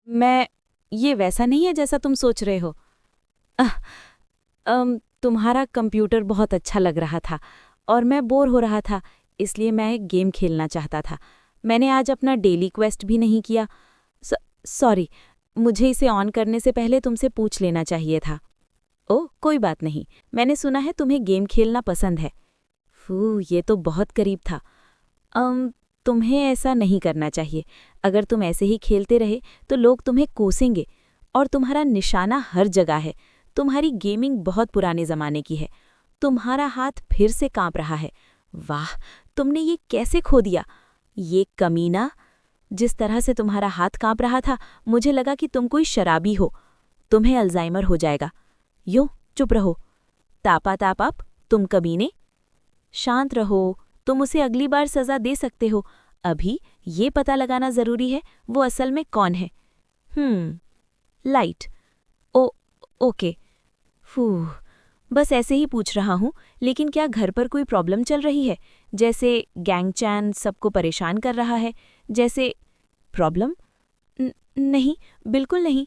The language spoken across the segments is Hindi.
मैं ये वैसा नहीं है जैसा तुम सोच रहे हो। अह, तुम्हारा कंप्यूटर बहुत अच्छा लग रहा था और मैं बोर हो रहा था, इसलिए मैं एक गेम खेलना चाहता था। मैंने आज अपना डेली क्वेस्ट भी नहीं किया। सॉरी, मुझे इसे ऑन करने से पहले तुमसे पूछ लेना चाहिए था। ओह, कोई बात नहीं। मैंने सुना है तुम्हें गेम खेलना पसंद है। ये तो बहुत करीब था। अम तुम्हें ऐसा नहीं करना चाहिए। अगर तुम ऐसे ही खेलते रहे तो लोग तुम्हें कोसेंगे और तुम्हारा निशाना हर जगह है। तुम्हारी गेमिंग बहुत पुराने ज़माने की है। तुम्हारा हाथ फिर से कांप रहा है। वाह, तुमने ये कैसे खो दिया? ये कमीना! जिस तरह से तुम्हारा हाथ कांप रहा था, मुझे लगा कि तुम कोई शराबी हो। तुम्हें अल्जाइमर हो जाएगा। यो, चुप रहो। तापा तापाप, तुम कमीने! शांत रहो। तुम उसे अगली बार सज़ा दे सकते हो। अभी ये पता लगाना ज़रूरी है वो असल में कौन है। लाइट। ओ, ओके। फूह, बस ऐसे ही पूछ रहा हूँ, लेकिन क्या घर पर कोई प्रॉब्लम चल रही है? जैसे गैंगचैन सबको परेशान कर रहा है, जैसे। प्रॉब्लम? नहीं, बिल्कुल नहीं।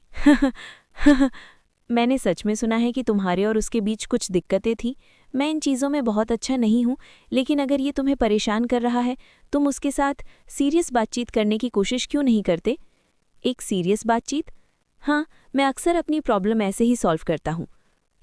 मैंने सच में सुना है कि तुम्हारे और उसके बीच कुछ दिक्कतें थीं। मैं इन चीज़ों में बहुत अच्छा नहीं हूँ, लेकिन अगर ये तुम्हें परेशान कर रहा है, तुम उसके साथ सीरियस बातचीत करने की कोशिश क्यों नहीं करते? एक सीरियस बातचीत? हाँ, मैं अक्सर अपनी प्रॉब्लम ऐसे ही सॉल्व करता हूँ।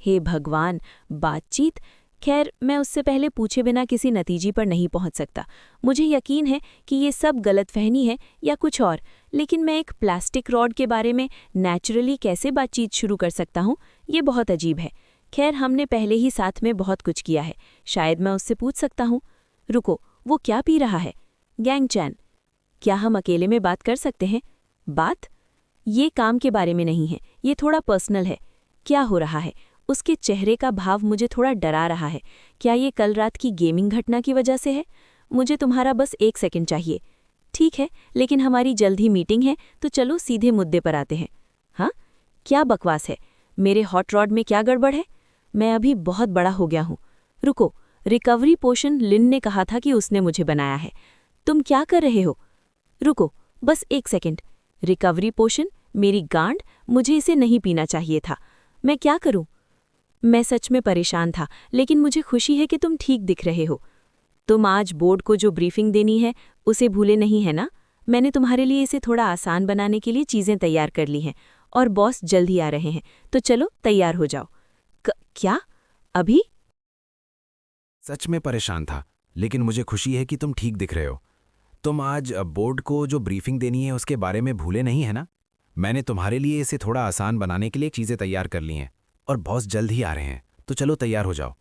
हे भगवान, बातचीत! खैर, मैं उससे पहले पूछे बिना किसी नतीजे पर नहीं पहुंच सकता। मुझे यकीन है कि ये सब गलतफहमी है या कुछ और, लेकिन मैं एक प्लास्टिक रॉड के बारे में नेचुरली कैसे बातचीत शुरू कर सकता हूँ, ये बहुत अजीब है। खैर, हमने पहले ही साथ में बहुत कुछ किया है, शायद मैं उससे पूछ सकता हूँ। रुको, वो क्या पी रहा है? गैंगचैन, क्या हम अकेले में बात कर सकते हैं? बात? ये काम के बारे में नहीं है, ये थोड़ा पर्सनल है। क्या हो रहा है? उसके चेहरे का भाव मुझे थोड़ा डरा रहा है। क्या ये कल रात की गेमिंग घटना की वजह से है? मुझे तुम्हारा बस 1 सेकंड चाहिए। ठीक है, लेकिन हमारी जल्द ही मीटिंग है, तो चलो सीधे मुद्दे पर आते हैं। हाँ? क्या बकवास है? मेरे हॉट रॉड में क्या गड़बड़ है? मैं अभी बहुत बड़ा हो गया हूँ। रुको, रिकवरी पोशन लिन ने कहा था कि उसने मुझे बनाया है। तुम क्या कर रहे हो? रुको, बस 1 सेकंड। रिकवरी पोशन? मेरी गांड, मुझे इसे नहीं पीना चाहिए था। मैं क्या करूं? मैं सच में परेशान था, लेकिन मुझे खुशी है कि तुम ठीक दिख रहे हो। तुम आज बोर्ड को जो ब्रीफिंग देनी है, उसे भूले नहीं है ना? मैंने तुम्हारे लिए इसे थोड़ा आसान बनाने के लिए चीज़ें तैयार कर ली हैं, और बॉस जल्द ही आ रहे हैं, तो चलो तैयार हो जाओ। क्या? अभी? सच में परेशान था, लेकिन मुझे खुशी है कि तुम ठीक दिख रहे हो। तुम आज बोर्ड को जो ब्रीफिंग देनी है उसके बारे में भूले नहीं है ना? मैंने तुम्हारे लिए इसे थोड़ा आसान बनाने के लिए चीज़ें तैयार कर ली हैं और बॉस जल्द ही आ रहे हैं, तो चलो तैयार हो जाओ।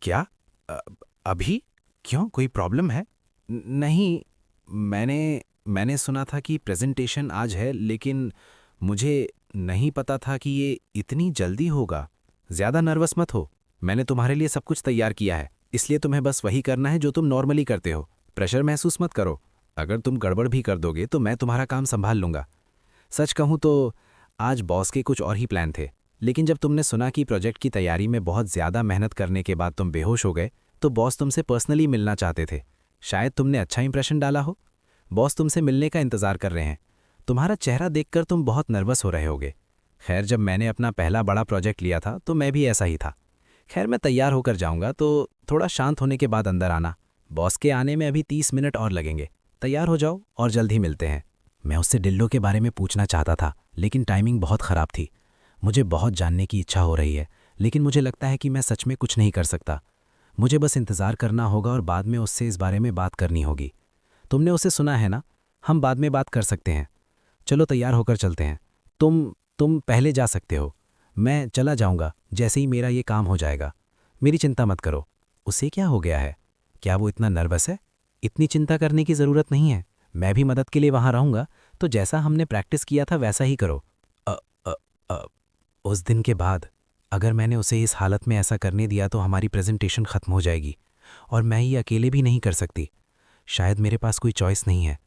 क्या? अ, अभी? क्यों, कोई प्रॉब्लम है? नहीं, मैंने मैंने सुना था कि प्रेजेंटेशन आज है, लेकिन मुझे नहीं पता था कि ये इतनी जल्दी होगा। ज़्यादा नर्वस मत हो, मैंने तुम्हारे लिए सब कुछ तैयार किया है, इसलिए तुम्हें बस वही करना है जो तुम नॉर्मली करते हो। प्रेशर महसूस मत करो। अगर तुम गड़बड़ भी कर दोगे तो मैं तुम्हारा काम संभाल लूंगा। सच कहूँ तो आज बॉस के कुछ और ही प्लान थे, लेकिन जब तुमने सुना कि प्रोजेक्ट की तैयारी में बहुत ज़्यादा मेहनत करने के बाद तुम बेहोश हो गए, तो बॉस तुमसे पर्सनली मिलना चाहते थे। शायद तुमने अच्छा इंप्रेशन डाला हो। बॉस तुमसे मिलने का इंतज़ार कर रहे हैं। तुम्हारा चेहरा देखकर तुम बहुत नर्वस हो रहे होगे। खैर, जब मैंने अपना पहला बड़ा प्रोजेक्ट लिया था तो मैं भी ऐसा ही था। खैर, मैं तैयार होकर जाऊंगा, तो थोड़ा शांत होने के बाद अंदर आना। बॉस के आने में अभी 30 मिनट और लगेंगे। तैयार हो जाओ और जल्द ही मिलते हैं। मैं उससे डिल्डो के बारे में पूछना चाहता था, लेकिन टाइमिंग बहुत ख़राब थी। मुझे बहुत जानने की इच्छा हो रही है, लेकिन मुझे लगता है कि मैं सच में कुछ नहीं कर सकता। मुझे बस इंतज़ार करना होगा और बाद में उससे इस बारे में बात करनी होगी। तुमने उसे सुना है ना? हम बाद में बात कर सकते हैं। चलो तैयार होकर चलते हैं। तुम पहले जा सकते हो। मैं चला जाऊंगा जैसे ही मेरा ये काम हो जाएगा। मेरी चिंता मत करो। उसे क्या हो गया है? क्या वो इतना नर्वस है? इतनी चिंता करने की ज़रूरत नहीं है। मैं भी मदद के लिए वहाँ रहूँगा, तो जैसा हमने प्रैक्टिस किया था वैसा ही करो। अ, अ, अ, उस दिन के बाद अगर मैंने उसे इस हालत में ऐसा करने दिया तो हमारी प्रेजेंटेशन ख़त्म हो जाएगी, और मैं ये अकेले भी नहीं कर सकती। शायद मेरे पास कोई चॉइस नहीं है।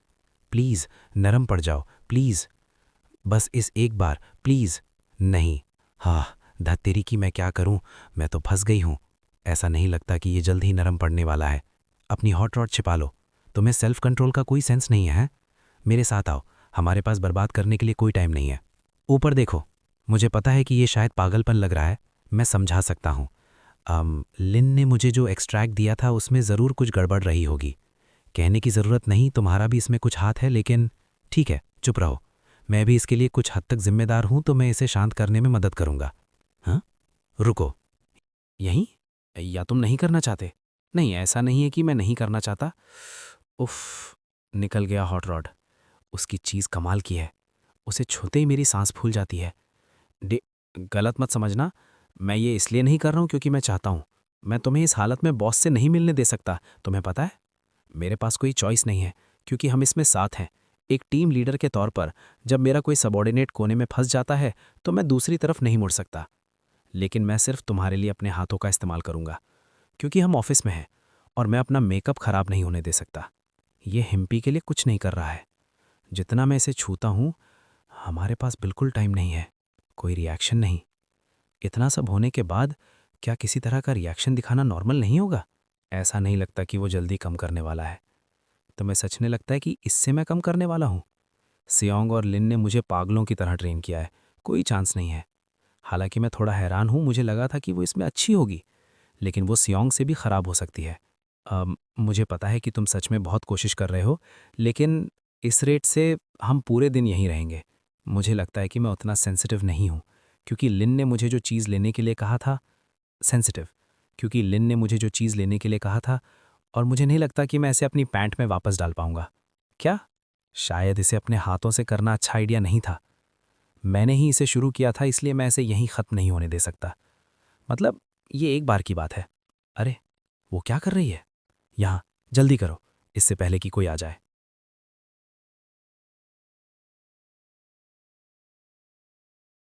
प्लीज़ नरम पड़ जाओ, प्लीज़। बस इस एक बार, प्लीज़। नहीं। हाँ, धत तेरी की, मैं क्या करूं? मैं तो फंस गई हूं। ऐसा नहीं लगता कि ये जल्द ही नरम पड़ने वाला है। अपनी हॉट रॉड छिपा लो। तुम्हें सेल्फ कंट्रोल का कोई सेंस नहीं है? मेरे साथ आओ, हमारे पास बर्बाद करने के लिए कोई टाइम नहीं है। ऊपर देखो, मुझे पता है कि ये शायद पागलपन लग रहा है, मैं समझा सकता हूँ। लिन ने मुझे जो एक्सट्रैक्ट दिया था उसमें ज़रूर कुछ गड़बड़ रही होगी। कहने की ज़रूरत नहीं, तुम्हारा भी इसमें कुछ हाथ है, लेकिन ठीक है, चुप रहो। मैं भी इसके लिए कुछ हद तक जिम्मेदार हूँ, तो मैं इसे शांत करने में मदद करूँगा। हाँ, रुको। यहीं? या तुम नहीं करना चाहते? नहीं, ऐसा नहीं है कि मैं नहीं करना चाहता। उफ़, निकल गया हॉट रॉड। उसकी चीज़ कमाल की है। उसे छूते ही मेरी सांस फूल जाती है। डे गलत मत समझना, मैं ये इसलिए नहीं कर रहा हूँ क्योंकि मैं चाहता हूँ। मैं तुम्हें इस हालत में बॉस से नहीं मिलने दे सकता, तुम्हें पता है? मेरे पास कोई चॉइस नहीं है, क्योंकि हम इसमें साथ हैं। एक टीम लीडर के तौर पर जब मेरा कोई सबॉर्डिनेट कोने में फंस जाता है तो मैं दूसरी तरफ नहीं मुड़ सकता। लेकिन मैं सिर्फ तुम्हारे लिए अपने हाथों का इस्तेमाल करूंगा, क्योंकि हम ऑफिस में हैं और मैं अपना मेकअप खराब नहीं होने दे सकता। ये हिम्पी के लिए कुछ नहीं कर रहा है। जितना मैं इसे छूता हूँ, हमारे पास बिल्कुल टाइम नहीं है, कोई रिएक्शन नहीं। इतना सब होने के बाद क्या किसी तरह का रिएक्शन दिखाना नॉर्मल नहीं होगा? ऐसा नहीं लगता कि वो जल्दी कम करने वाला है। तुम्हें सचने लगता है कि इससे मैं कम करने वाला हूँ? सियोंग और लिन ने मुझे पागलों की तरह ट्रेन किया है, कोई चांस नहीं है। हालांकि मैं थोड़ा हैरान हूँ, मुझे लगा था कि वो इसमें अच्छी होगी, लेकिन वो सियोंग से भी खराब हो सकती है। मुझे पता है कि तुम सच में बहुत कोशिश कर रहे हो, लेकिन इस रेट से हम पूरे दिन यहीं रहेंगे। मुझे लगता है कि मैं उतना सेंसिटिव नहीं हूँ, क्योंकि लिन ने मुझे जो चीज़ लेने के लिए कहा था। सेंसिटिव क्योंकि लिन ने मुझे जो चीज़ लेने के लिए कहा था, और मुझे नहीं लगता कि मैं इसे अपनी पैंट में वापस डाल पाऊंगा। क्या? शायद इसे अपने हाथों से करना अच्छा आइडिया नहीं था। मैंने ही इसे शुरू किया था, इसलिए मैं इसे यहीं ख़त्म नहीं होने दे सकता। मतलब ये एक बार की बात है। अरे, वो क्या कर रही है यहाँ? जल्दी करो, इससे पहले कि कोई आ जाए।